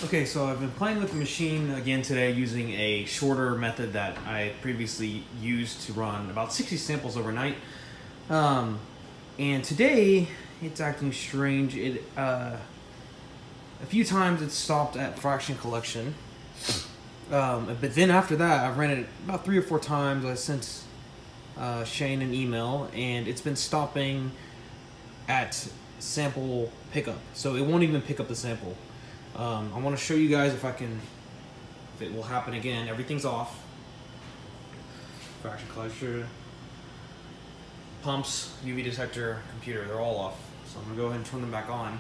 Okay, so I've been playing with the machine again today using a shorter method that I previously used to run about 60 samples overnight. And today it's acting strange. A few times it's stopped at fraction collection. But then after that, I've ran it about 3 or 4 times. I sent Shane an email, and it's been stopping at sample pickup. So it won't even pick up the sample. I want to show you guys if it will happen again. Everything's off. Fraction collector, pumps, UV detector, computer, they're all off. So I'm going to go ahead and turn them back on.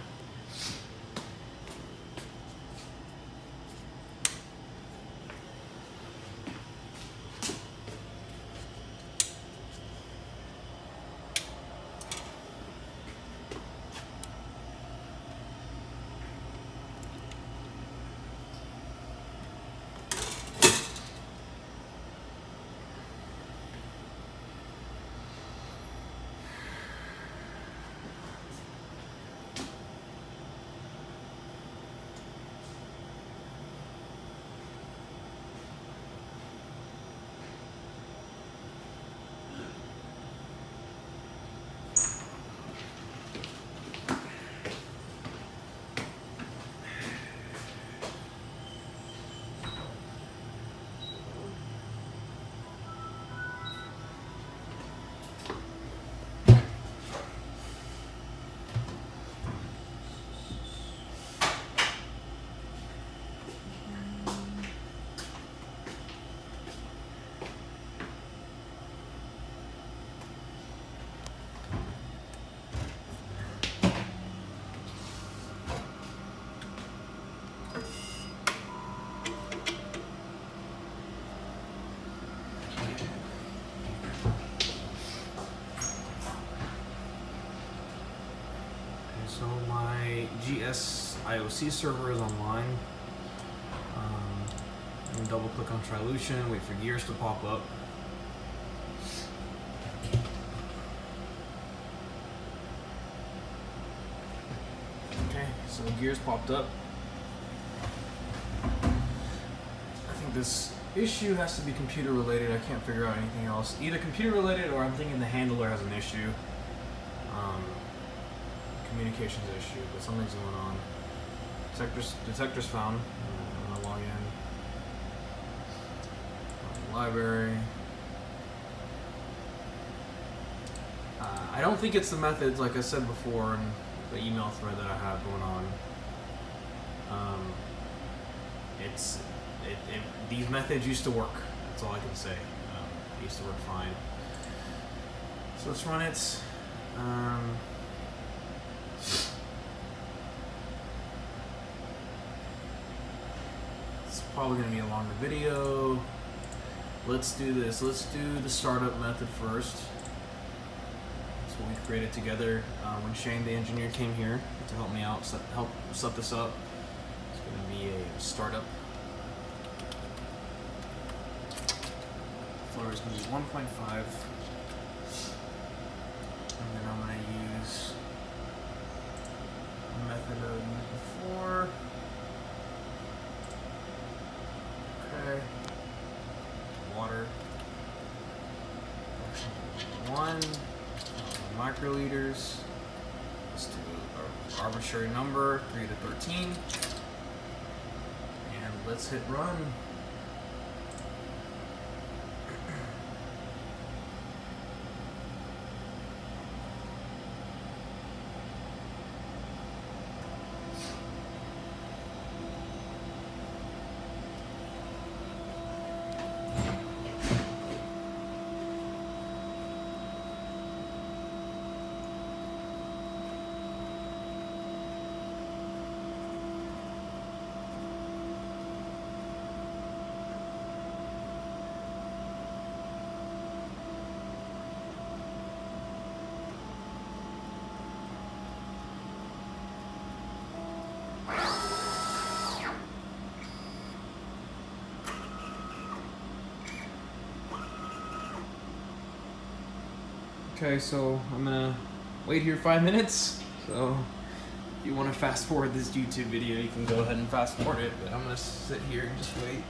So my GS IOC server is online. I'm gonna double click on Trilution, wait for gears to pop up. Okay, so gears popped up. I think this issue has to be computer related. I can't figure out anything else. Either computer related or I'm thinking the handler has an issue. Communications issue, but something's going on. Detectors found. I'm gonna log in. Library. I don't think it's the methods, like I said before in the email thread that I have going on. These methods used to work. That's all I can say. They used to work fine. So let's run it. It's probably going to be a longer video. Let's do this. Let's do the startup method first. That's what we created together when Shane, the engineer, came here to help me out, help set this up. It's going to be a startup. Floor is going to be 1.5. And then I'm going to use the method I used before. Okay. Water. 1. Microliters. Let's do our arbitrary number, 3 to 13. And let's hit run. Okay, so I'm gonna wait here 5 minutes. So If you want to fast forward this YouTube video, you can go ahead and fast forward it, but I'm going to sit here and just wait.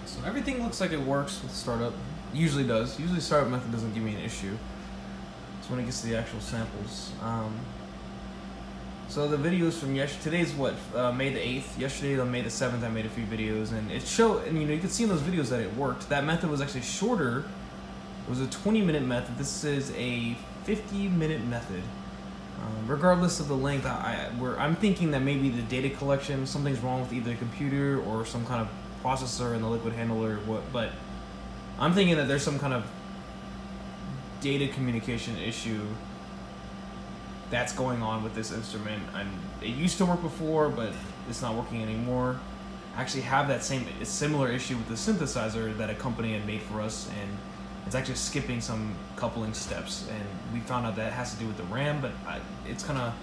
So everything looks like it works with startup. Usually does. Usually startup method doesn't give me an issue. It's when it gets to the actual samples. So the videos from yesterday, today's what, May the 8th. Yesterday on May the 7th I made a few videos, and it showed, and you could see in those videos that it worked. That method was actually shorter. It was a 20-minute method. This is a 50-minute method. Regardless of the length, I'm thinking that maybe the data collection, something's wrong with either the computer or some kind of processor in the liquid handler, but I'm thinking that there's some kind of data communication issue that's going on with this instrument. It used to work before, but it's not working anymore. I actually have that similar issue with the synthesizer that a company had made for us, and it's actually skipping some coupling steps, and we found out that it has to do with the RAM, but it's kind of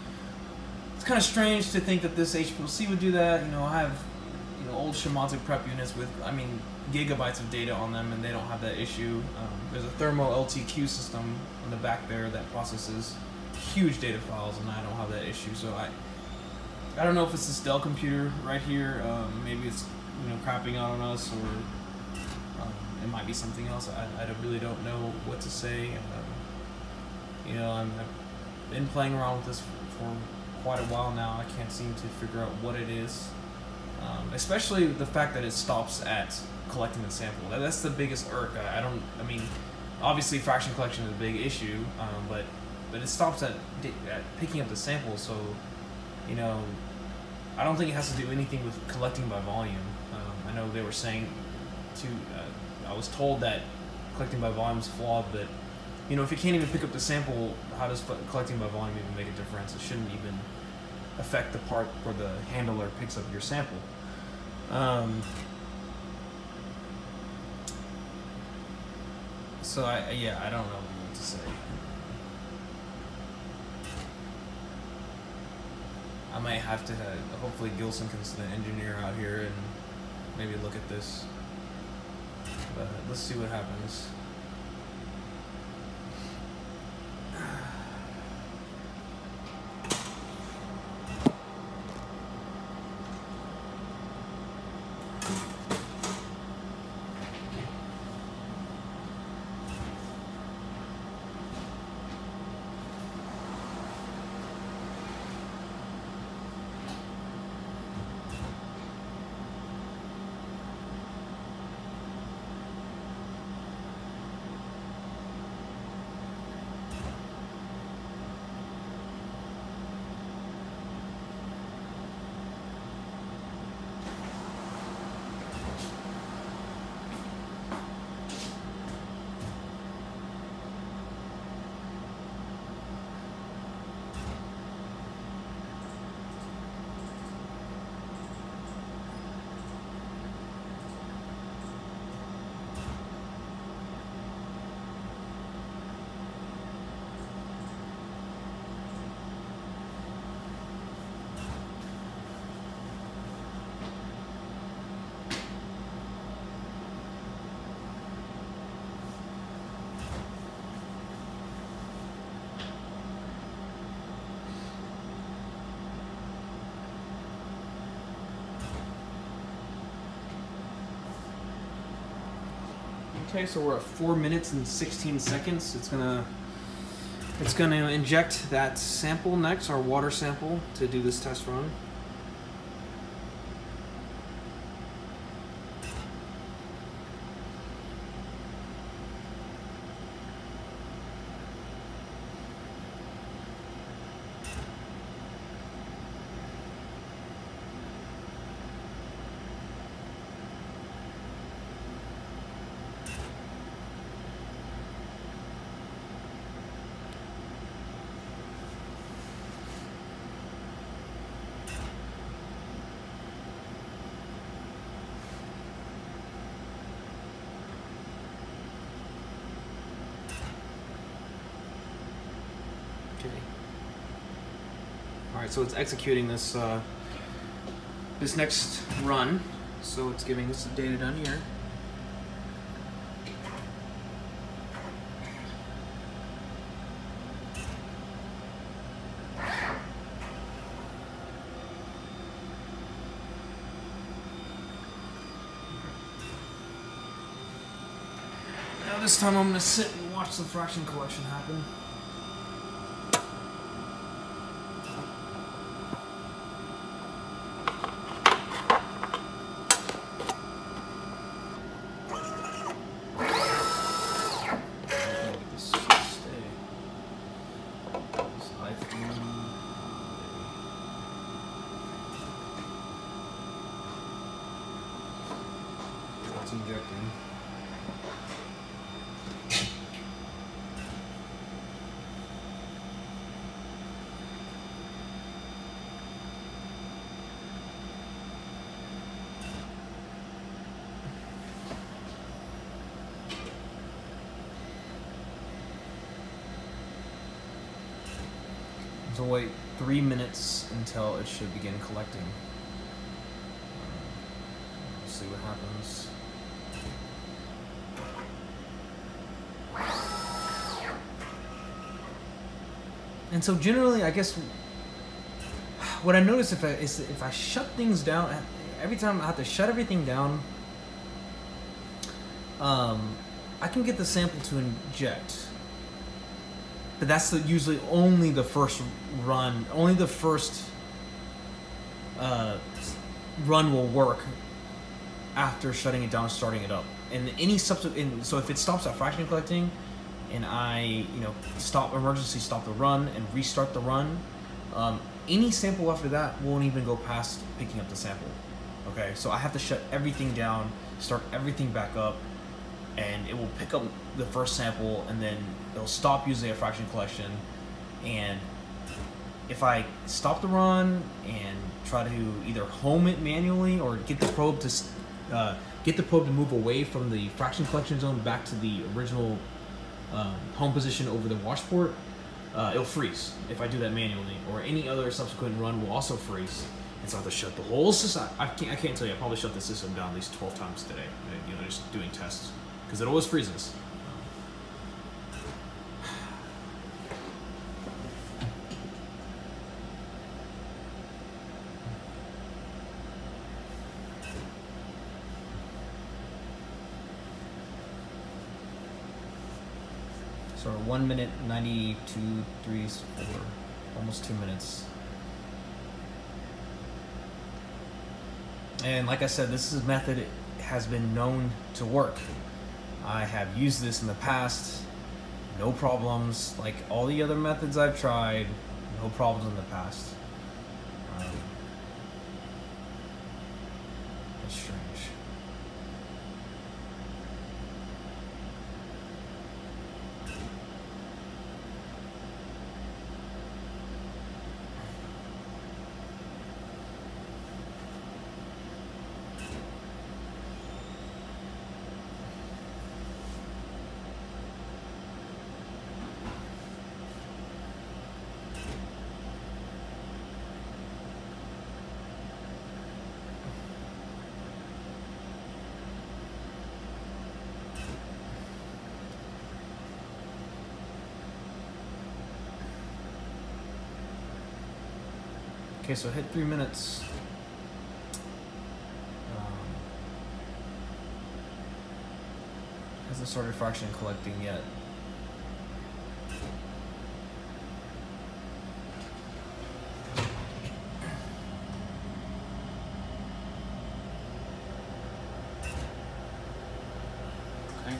strange to think that this HPLC would do that. I have old Shimano prep units with, gigabytes of data on them, and they don't have that issue. There's a thermo LTQ system in the back there that processes huge data files, and I don't have that issue. So I don't know if it's this Dell computer right here. Maybe it's crapping out on us, or it might be something else. I really don't know what to say. I've been playing around with this for quite a while now. I can't seem to figure out what it is. Especially the fact that it stops at collecting the sample. That's the biggest irk. Obviously fraction collection is a big issue, but it stops at picking up the sample. So, I don't think it has to do anything with collecting by volume. I know they were saying I was told that collecting by volume is flawed, but if you can't even pick up the sample, how does collecting by volume even make a difference? It shouldn't even affect the part where the handler picks up your sample. So I don't know what to say. I might have to hopefully Gilson can send an engineer out here and maybe look at this, but let's see what happens. Okay, so we're at 4 minutes and 16 seconds. It's gonna inject that sample next, our water sample, to do this test run. Okay. All right, so it's executing this this next run. So it's giving us the data down here. Now this time I'm going to sit and watch the fraction collection happen. Injecting. So wait 3 minutes until it should begin collecting. We'll see what happens. And so generally, I guess what I notice if I shut things down, every time I have to shut everything down, I can get the sample to inject. But that's usually only the first run. Only the first run will work after shutting it down and starting it up. And any subsequent, so if it stops at fraction collecting, and I, emergency stop the run and restart the run, any sample after that won't even go past picking up the sample. Okay, so I have to shut everything down, start everything back up, and it will pick up the first sample, and then it'll stop using a fraction collection. And if I stop the run and try to either home it manually or get the probe to move away from the fraction collection zone back to the original home position over the washport, it'll freeze if I do that manually, or any other subsequent run will also freeze. And so I have to shut the whole system. I can't tell you, I probably shut the system down at least 12 times today, just doing tests, because it always freezes. So 1 minute, 92, 3, 4, almost 2 minutes. And like I said, this is a method has been known to work. I have used this in the past, no problems. Like all the other methods I've tried, no problems in the past. It's strange. Okay, so hit 3 minutes. Hasn't started fraction collecting yet. Okay.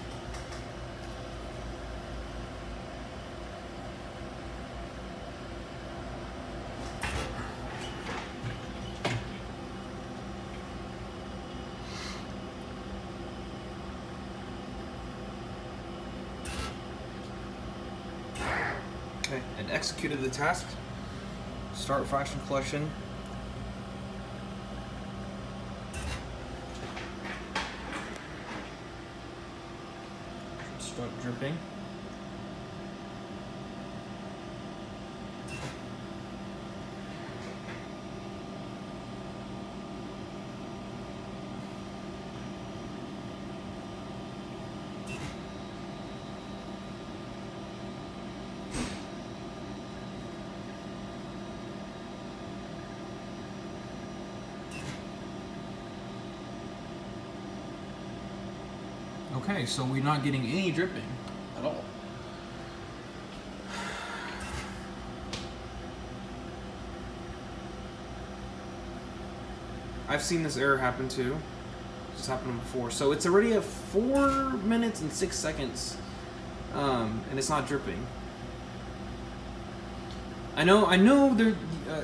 Okay, and executed the task. Start fraction collection. Start dripping. Okay, so we're not getting any dripping at all. I've seen this error happen too. This happened before. So it's already at 4 minutes and 6 seconds, and it's not dripping. I know. There,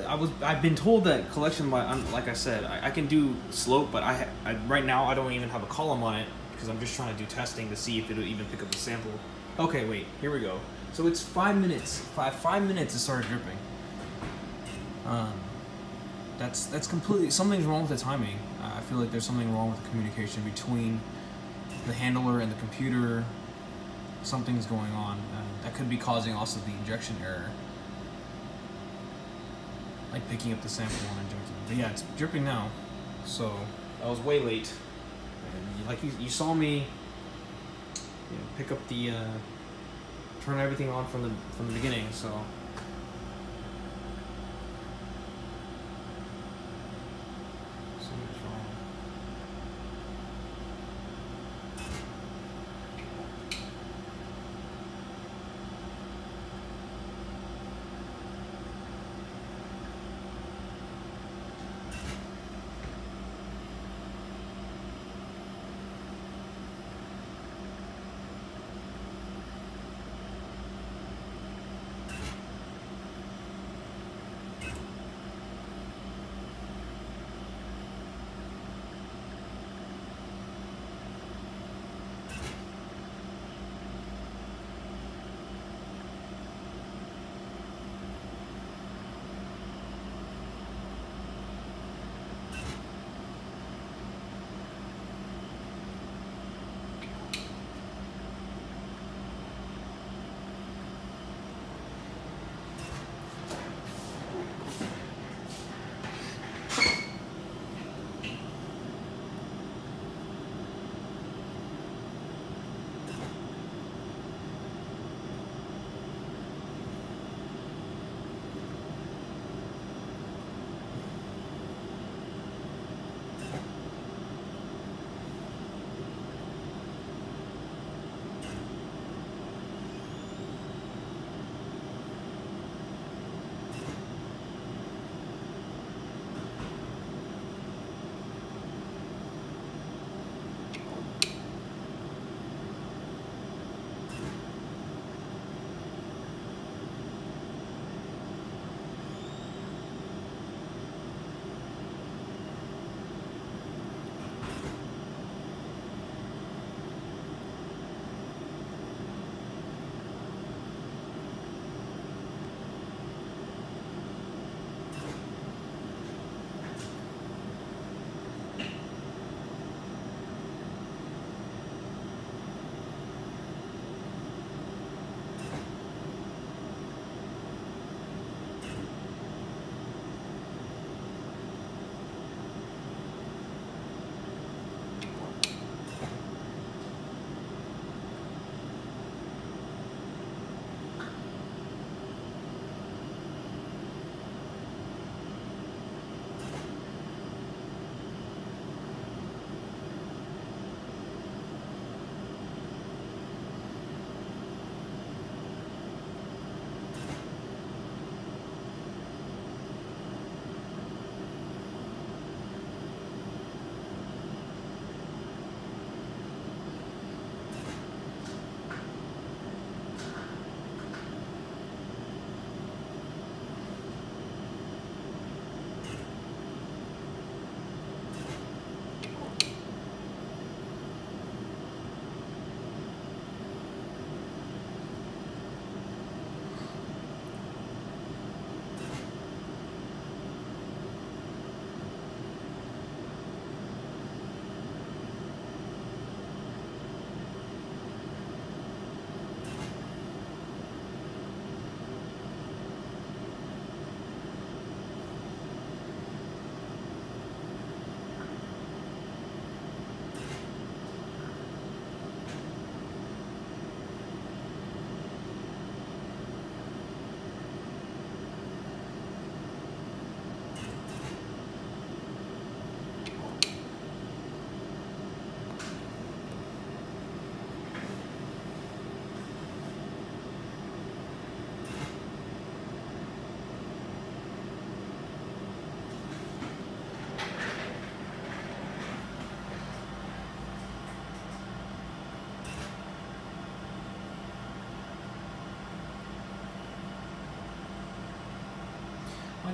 I've been told that collection by, like I said, I can do slope, but I right now I don't even have a column on it because I'm just trying to do testing to see if it'll even pick up the sample. Okay, wait, here we go. So it's 5 minutes. 5 minutes it started dripping. That's completely, something's wrong with the timing. I feel like there's something wrong with the communication between the handler and the computer. Something's going on. That could be causing also the injection error. Like picking up the sample and injecting it. But yeah, it's dripping now. So I was way late. And like you saw me, pick up the turn everything on from the beginning. So something's wrong.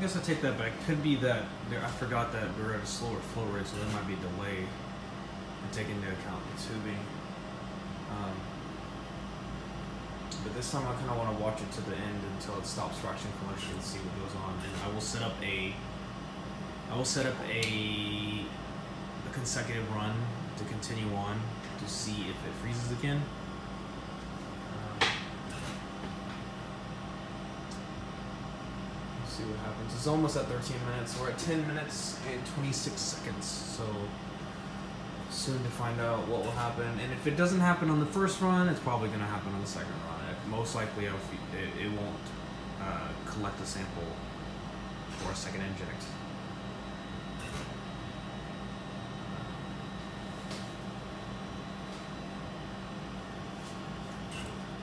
guess I take that back. Could be that I forgot that we're at a slower flow rate, so there might be a delay in taking into account the tubing. But this time I kind of want to watch it to the end until it stops fraction collection and see what goes on. And I will set up a consecutive run to continue on to see if it freezes again. Let's see what happens. It's almost at 13 minutes. We're at 10 minutes and 26 seconds. So soon to find out what will happen. And if it doesn't happen on the first run, it's probably going to happen on the second run. Most likely it won't collect a sample for a second inject.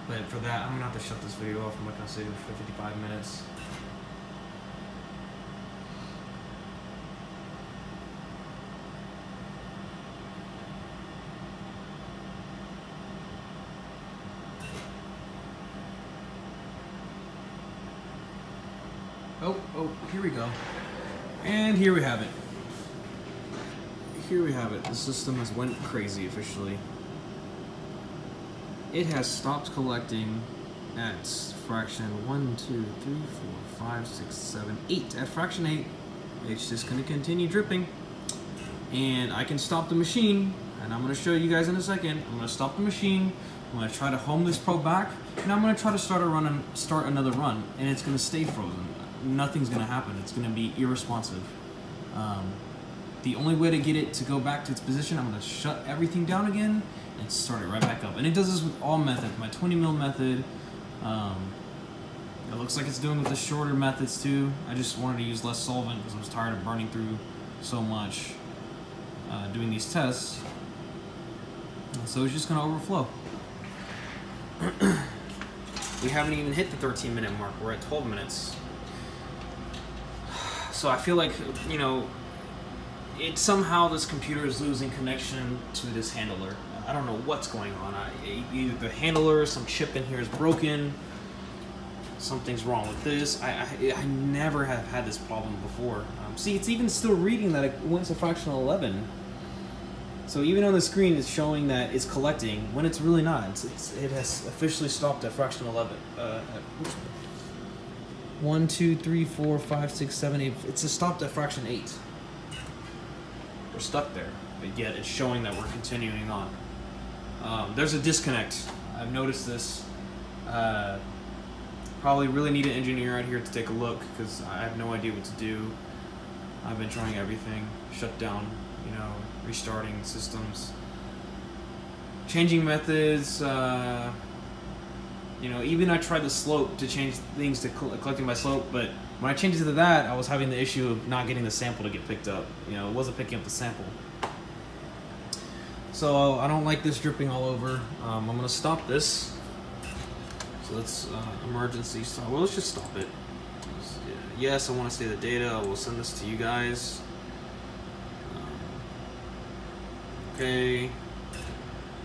But for that, I'm going to have to shut this video off. I'm not going to save it for 55 minutes. Oh, here we go. And here we have it. Here we have it. The system has went crazy officially. It has stopped collecting at fraction 1, 2, 3, 4, 5, 6, 7, 8. At fraction 8, it's just going to continue dripping. And I can stop the machine, and I'm going to show you guys in a second. I'm going to stop the machine. I'm going to try to home this probe back, and I'm going to try to start another run, and it's going to stay frozen. Nothing's going to happen. It's going to be irresponsive. The only way to get it to go back to its position, I'm going to shut everything down again and start it right back up. And it does this with all methods. My 20 mil method, it looks like it's doing with the shorter methods too. I just wanted to use less solvent because I was tired of burning through so much doing these tests. So it's just going to overflow. We haven't even hit the 13-minute mark. We're at 12 minutes. So I feel like, you know, somehow this computer is losing connection to this handler. I don't know what's going on. Either the handler, some chip in here is broken, something's wrong with this. I never have had this problem before. See, it's even still reading that it went to fractional 11. So even on the screen, it's showing that it's collecting when it's really not. It has officially stopped at fractional 11. 1, 2, 3, 4, 5, 6, 7, 8. It's just stopped at fraction 8. We're stuck there, but yet it's showing that we're continuing on. There's a disconnect. I've noticed this. Probably really need an engineer out here to take a look because I have no idea what to do. I've been trying everything, shut down, you know, restarting systems, changing methods. You know, even I tried the slope to change things to collecting by slope, but when I changed it to that, I was having the issue of not getting the sample to get picked up. You know, it wasn't picking up the sample. So I don't like this dripping all over. I'm going to stop this. So let's emergency stop. Well, let's just stop it. Yes, I want to save the data. I will send this to you guys. Okay.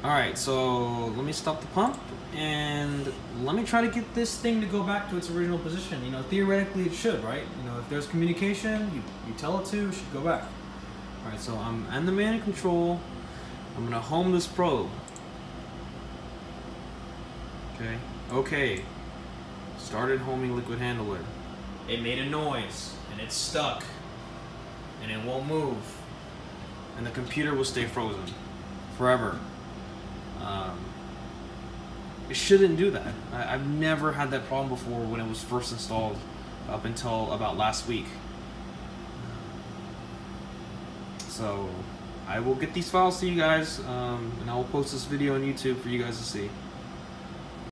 Alright, so let me stop the pump and let me try to get this thing to go back to its original position. You know, theoretically it should, right? You know, if there's communication, you tell it to, it should go back. Alright, so I'm the man in control. I'm gonna home this probe. Okay. Okay. Started homing liquid handler. It made a noise and it's stuck and it won't move. And the computer will stay frozen forever. It shouldn't do that. I've never had that problem before when it was first installed up until about last week. So I will get these files to you guys and I will post this video on YouTube for you guys to see.